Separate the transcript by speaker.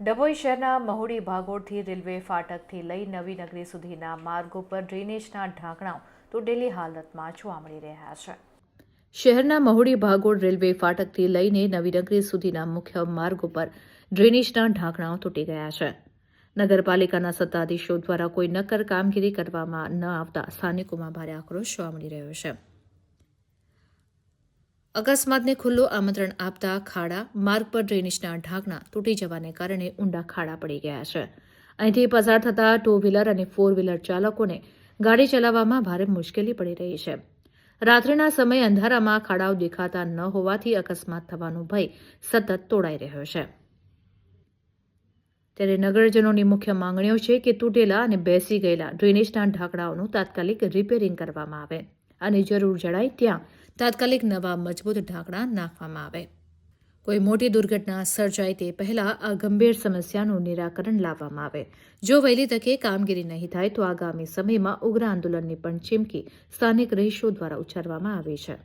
Speaker 1: ડભોઈ શહેરના મહુડી ભાગોળથી રેલવે ફાટકથી લઈ નવી નગરી સુધીના માર્ગો પર ડ્રેનેજના ઢાંકણાઓ તૂટેલી હાલતમાં જોવા મળી રહ્યા છે. શહેરના મહુડી ભાગોળ રેલવે ફાટકથી લઈને નવી નગરી સુધીના મુખ્ય માર્ગો પર ડ્રેનેજના ઢાંકણાઓ તૂટી ગયા છે. નગરપાલિકાના સત્તાધીશો દ્વારા કોઈ નક્કર કામગીરી કરવામાં ન આવતા સ્થાનિકોમાં ભારે આક્રોશ જોવા મળી રહ્યો છે. અકસ્માતને ખુલ્લું આમંત્રણ આપતા ખાડા માર્ગ પર ડ્રેનેજના ઢાંકણા તૂટી જવાને કારણે ઊંડા ખાડા પડી ગયા છે. અહીંથી પસાર થતા 2 વ્હીલર અને 4 વ્હીલર ચાલકોને ગાડી ચલાવવામાં ભારે મુશ્કેલી પડી રહી છે. રાત્રિના સમયે અંધારામાં ખાડાઓ દેખાતા ન હોવાથી અકસ્માત થવાનો ભય સતત તોડાઈ રહ્યો છે. ત્યારે નગરજનોની મુખ્ય માંગણીઓ છે કે તૂટેલા અને બેસી ગયેલા ડ્રેનેજના ઢાંકણાઓનું તાત્કાલિક રિપેરિંગ કરવામાં આવે અને જરૂર જણાય ત્યાં તાત્કાલિક નવા મજબૂત ઢાંકણા નાખવામાં આવે. કોઈ મોટી દુર્ઘટના સર્જાય તે પહેલાં આ ગંભીર સમસ્યાનું નિરાકરણ લાવવામાં આવે. જો વહેલી તકે કામગીરી નહીં થાય તો આગામી સમયમાં ઉગ્ર આંદોલનની પણ ચીમકી સ્થાનિક રહીશો દ્વારા ઉચ્ચારવામાં આવી છે.